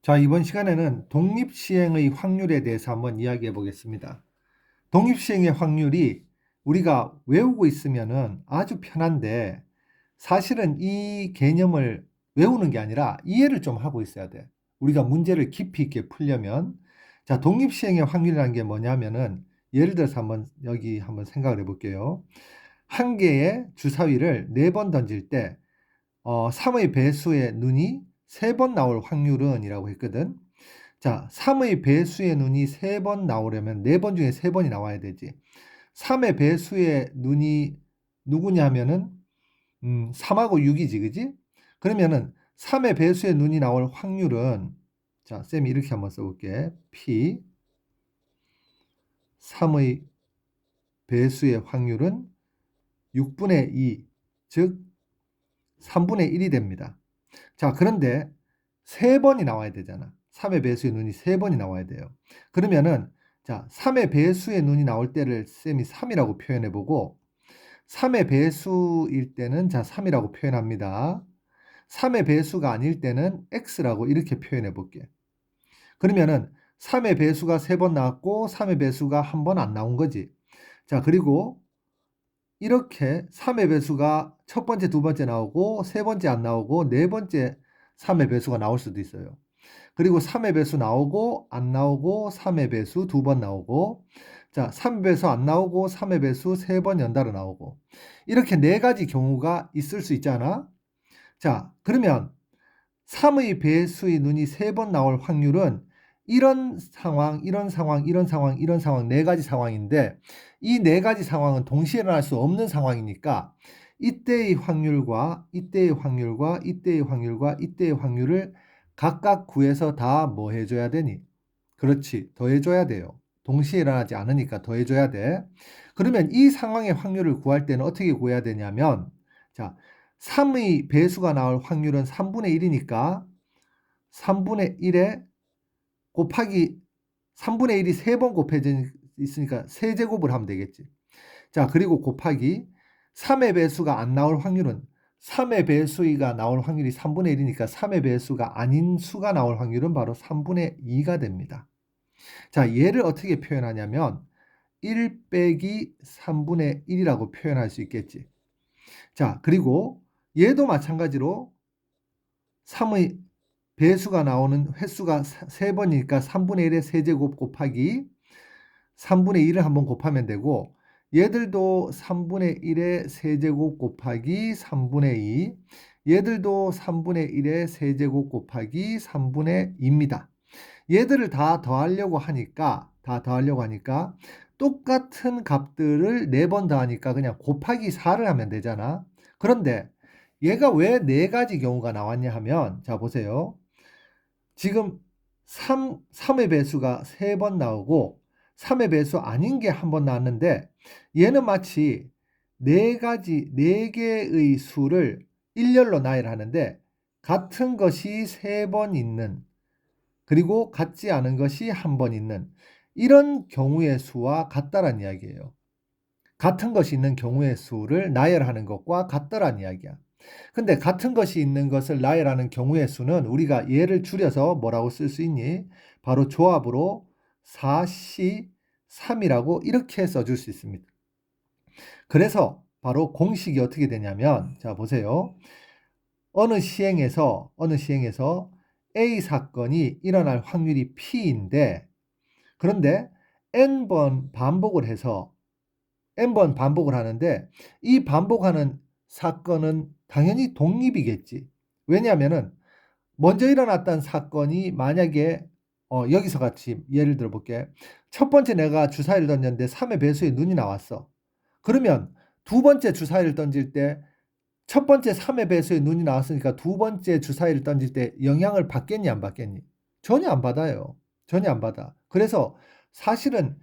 자, 이번 시간에는 독립시행의 확률에 대해서 한번 이야기해 보겠습니다. 독립시행의 확률이 우리가 외우고 있으면은 아주 편한데 사실은 이 개념을 외우는 게 아니라 이해를 좀 하고 있어야 돼. 우리가 문제를 깊이 있게 풀려면. 자, 독립시행의 확률이라는 게 뭐냐면은 예를 들어서 여기 한번 생각을 해 볼게요. 한 개의 주사위를 4번 던질 때 3의 배수의 눈이 3번 나올 확률은 이라고 했거든. 자, 3의 배수의 눈이 3번 나오려면 4번 중에 3번이 나와야 되지. 3의 배수의 눈이 누구냐면은 3하고 6이지, 그지? 그러면은 3의 배수의 눈이 나올 확률은, 자, 쌤이 이렇게 한번 써볼게. P 3의 배수의 확률은 6분의 2, 즉 3분의 1이 됩니다. 자, 그런데 3번이 나와야 되잖아. 3의 배수의 눈이 3번이 나와야 돼요. 그러면은 자, 3의 배수의 눈이 나올 때를 쌤이 3이라고 표현해 보고 3의 배수일 때는 자, 3이라고 표현합니다. 3의 배수가 아닐 때는 x라고 이렇게 표현해 볼게. 그러면은 3의 배수가 3번 나왔고 3의 배수가 한 번 안 나온 거지. 자, 그리고 이렇게 3의 배수가 첫 번째, 두 번째 나오고 세 번째 안 나오고 네 번째 3의 배수가 나올 수도 있어요. 그리고 3의 배수 나오고 안 나오고 3의 배수 두 번 나오고 자, 3의 배수 안 나오고 3의 배수 세 번 연달아 나오고 이렇게 네 가지 경우가 있을 수 있잖아. 자, 그러면 3의 배수의 눈이 세 번 나올 확률은 이런 상황, 이런 상황, 이런 상황, 이런 상황 네 가지 상황인데 이 네 가지 상황은 동시에 일어날 수 없는 상황이니까 이때의 확률과 이때의 확률과 이때의 확률과 이때의 확률을 각각 구해서 다 뭐 해줘야 되니? 그렇지, 더해줘야 돼요. 동시에 일어나지 않으니까 더해줘야 돼. 그러면 이 상황의 확률을 구할 때는 어떻게 구해야 되냐면 자, 3의 배수가 나올 확률은 3분의 1이니까 3분의 1에 곱하기 3분의 1이 3번 곱해져 있으니까 세제곱을 하면 되겠지. 자, 그리고 곱하기 3의 배수가 안 나올 확률은 3의 배수가 나올 확률이 3분의 1이니까 3의 배수가 아닌 수가 나올 확률은 바로 3분의 2가 됩니다. 자, 얘를 어떻게 표현하냐면 1 빼기 3분의 1이라고 표현할 수 있겠지. 자, 그리고 얘도 마찬가지로 3의 배수가 나오는 횟수가 3번이니까 3분의 1의 세제곱 곱하기 3분의 1을 한번 곱하면 되고 얘들도 3분의 1의 세제곱 곱하기 3분의 2 얘들도 3분의 1의 세제곱 곱하기 3분의 2입니다. 얘들을 다 더하려고 하니까 똑같은 값들을 4번 더하니까 그냥 곱하기 4를 하면 되잖아. 그런데 얘가 왜 4가지 경우가 나왔냐 하면 자 보세요. 지금 3의 배수가 3번 나오고 3의 배수 아닌 게 한 번 나왔는데 얘는 마치 4개의 수를 일렬로 나열하는데 같은 것이 3번 있는 그리고 같지 않은 것이 한 번 있는 이런 경우의 수와 같다란 이야기예요. 같은 것이 있는 경우의 수를 나열하는 것과 같다란 이야기야. 근데 같은 것이 있는 것을 나열하는 경우의 수는 우리가 얘를 줄여서 뭐라고 쓸 수 있니? 바로 조합으로 4C3이라고 이렇게 써줄 수 있습니다. 그래서 바로 공식이 어떻게 되냐면 자 보세요. 어느 시행에서 A 사건이 일어날 확률이 P인데 그런데 N번 반복을 해서 N번 반복을 하는데 이 반복하는 사건은 당연히 독립이겠지. 왜냐하면은 먼저 일어났던 사건이 만약에 여기서 같이 예를 들어 볼게. 첫 번째 내가 주사위를 던졌는데 3의 배수의 눈이 나왔어. 그러면 두 번째 주사위를 던질 때 첫 번째 3의 배수의 눈이 나왔으니까 두 번째 주사위를 던질 때 영향을 받겠니 안 받겠니? 전혀 안 받아요. 전혀 안 받아. 그래서 사실은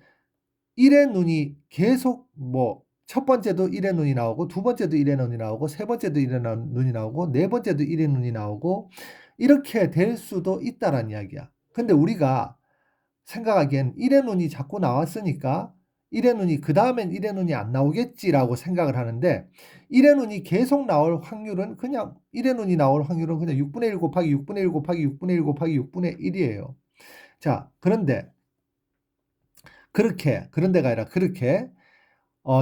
1의 눈이 계속 뭐 첫 번째도 1의 눈이 나오고 두 번째도 1의 눈이 나오고 세 번째도 1의 눈이 나오고 네 번째도 1의 눈이 나오고 이렇게 될 수도 있다란 이야기야. 근데 우리가 생각하기엔 1의 눈이 자꾸 나왔으니까 1의 눈이 그 다음엔 1의 눈이 안 나오겠지라고 생각을 하는데 1의 눈이 계속 나올 확률은 그냥 1의 눈이 나올 확률은 그냥 6분의 1 곱하기 6분의 1 곱하기 6분의 1 곱하기 6분의 1이에요. 자, 그런데 그런데가 아니라 그렇게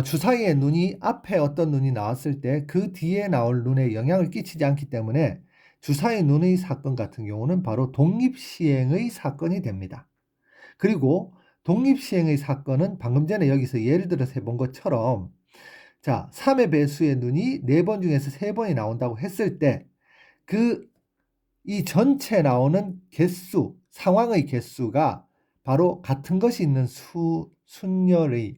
주사위의 눈이 앞에 어떤 눈이 나왔을 때 그 뒤에 나올 눈에 영향을 끼치지 않기 때문에 주사위 눈의 사건 같은 경우는 바로 독립시행의 사건이 됩니다. 그리고 독립시행의 사건은 방금 전에 여기서 예를 들어서 해본 것처럼 자, 3의 배수의 눈이 4번 중에서 3번이 나온다고 했을 때 이 전체 나오는 개수, 상황의 개수가 바로 같은 것이 있는 순열의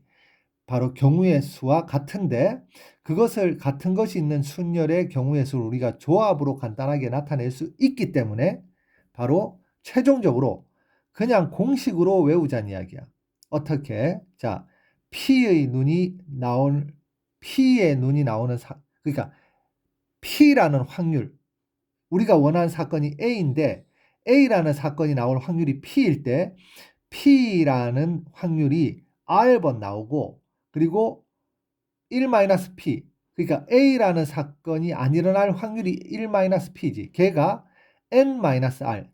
바로 경우의 수와 같은데 그것을 같은 것이 있는 순열의 경우의 수를 우리가 조합으로 간단하게 나타낼 수 있기 때문에 바로 최종적으로 그냥 공식으로 외우자는 이야기야. 어떻게? 자, P의 눈이 나오는 그러니까 P라는 확률, 우리가 원하는 사건이 A인데 A라는 사건이 나올 확률이 P일 때 P라는 확률이 R번 나오고 그리고 1-P 그러니까 A라는 사건이 안 일어날 확률이 1-P지. 걔가 N-R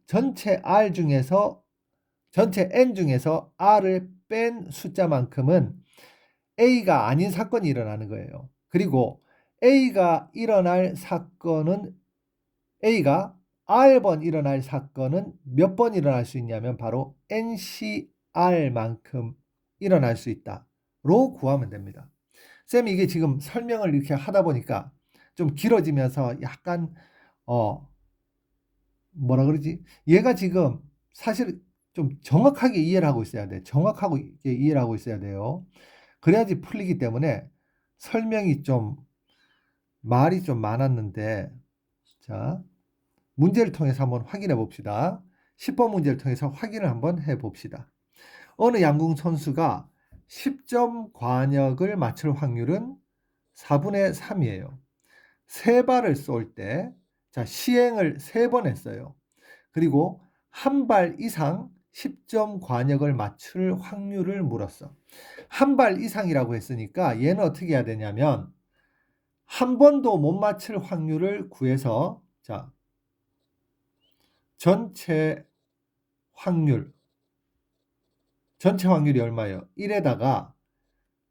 전체 N 중에서 R을 뺀 숫자만큼은 A가 아닌 사건이 일어나는 거예요. 그리고 A가 R번 일어날 사건은 몇 번 일어날 수 있냐면 바로 NCR만큼 일어날 수 있다로 구하면 됩니다. 쌤이 이게 지금 설명을 이렇게 하다 보니까 좀 길어지면서 약간 뭐라 그러지? 얘가 지금 사실 좀 정확하게 이해를 하고 있어야 돼. 정확하게 이해를 하고 있어야 돼요. 그래야지 풀리기 때문에 설명이 좀 말이 좀 많았는데 자, 문제를 통해서 한번 확인해 봅시다. 10번 문제를 통해서 확인을 한번 해 봅시다. 어느 양궁 선수가 10점 관역을 맞출 확률은 4분의 3이에요. 3발을 쏠 때, 자, 시행을 3번 했어요. 그리고 한 발 이상 10점 관역을 맞출 확률을 물었어. 한 발 이상이라고 했으니까 얘는 어떻게 해야 되냐면 한 번도 못 맞출 확률을 구해서 자, 전체 확률이 얼마예요? 1에다가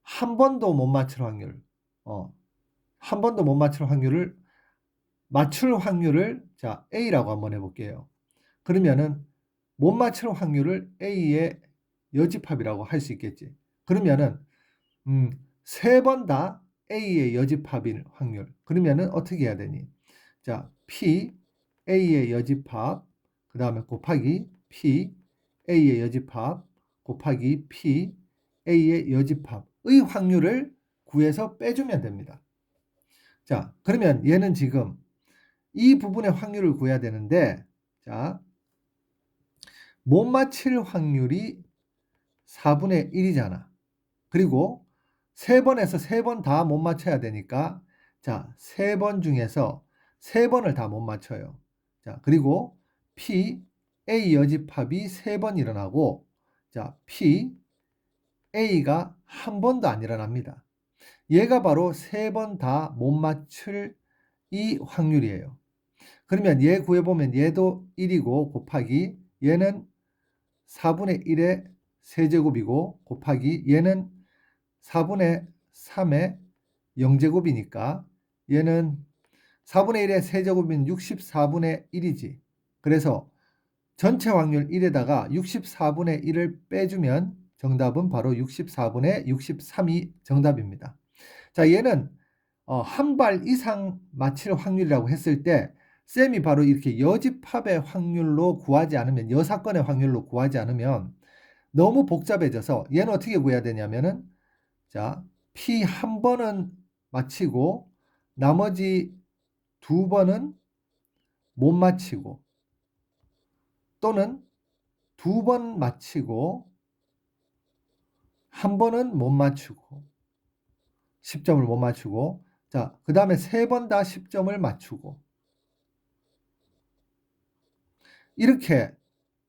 한 번도 못 맞출 확률. 한 번도 못 맞출 확률을 자, A라고 한번 해볼게요. 그러면은 못 맞출 확률을 A의 여집합이라고 할 수 있겠지. 그러면은 3번 다 A의 여집합인 확률. 그러면은 어떻게 해야 되니? 자, P A의 여집합 그 다음에 곱하기 P A의 여집합 곱하기 P A의 여집합의 확률을 구해서 빼주면 됩니다. 자, 그러면 얘는 지금 이 부분의 확률을 구해야 되는데 자, 못 맞힐 확률이 4분의 1이잖아. 그리고 3번에서 3번 다 못 맞춰야 되니까 자, 3번 중에서 3번을 다 못 맞춰요. 자, 그리고 P, A 여집합이 3번 일어나고 자, P, A가 한 번도 안 일어납니다. 얘가 바로 3번 다 못 맞출 이 확률이에요. 그러면 얘 구해보면 얘도 1이고 곱하기 얘는 4분의 1의 세제곱이고 곱하기 얘는 4분의 3의 0제곱이니까 얘는 4분의 1의 세제곱은 64분의 1이지. 그래서 전체 확률 1에다가 64분의 1을 빼주면 정답은 바로 64분의 63이 정답입니다. 자, 얘는 한 발 이상 맞힐 확률이라고 했을 때 쌤이 바로 이렇게 여집합의 확률로 구하지 않으면 여사건의 확률로 구하지 않으면 너무 복잡해져서 얘는 어떻게 구해야 되냐면은 자, P 한 번은 맞히고 나머지 2번은 못 맞히고 또는 2번 맞히고 한 번은 못 맞추고 10점을 못 맞추고 자, 그 다음에 3번 다 10점을 맞추고 이렇게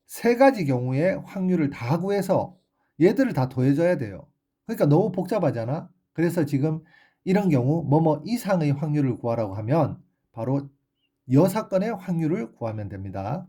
3가지 경우의 확률을 다 구해서 얘들을 다 더해줘야 돼요. 그러니까 너무 복잡하잖아. 그래서 지금 이런 경우 뭐뭐 이상의 확률을 구하라고 하면 바로 여 사건의 확률을 구하면 됩니다.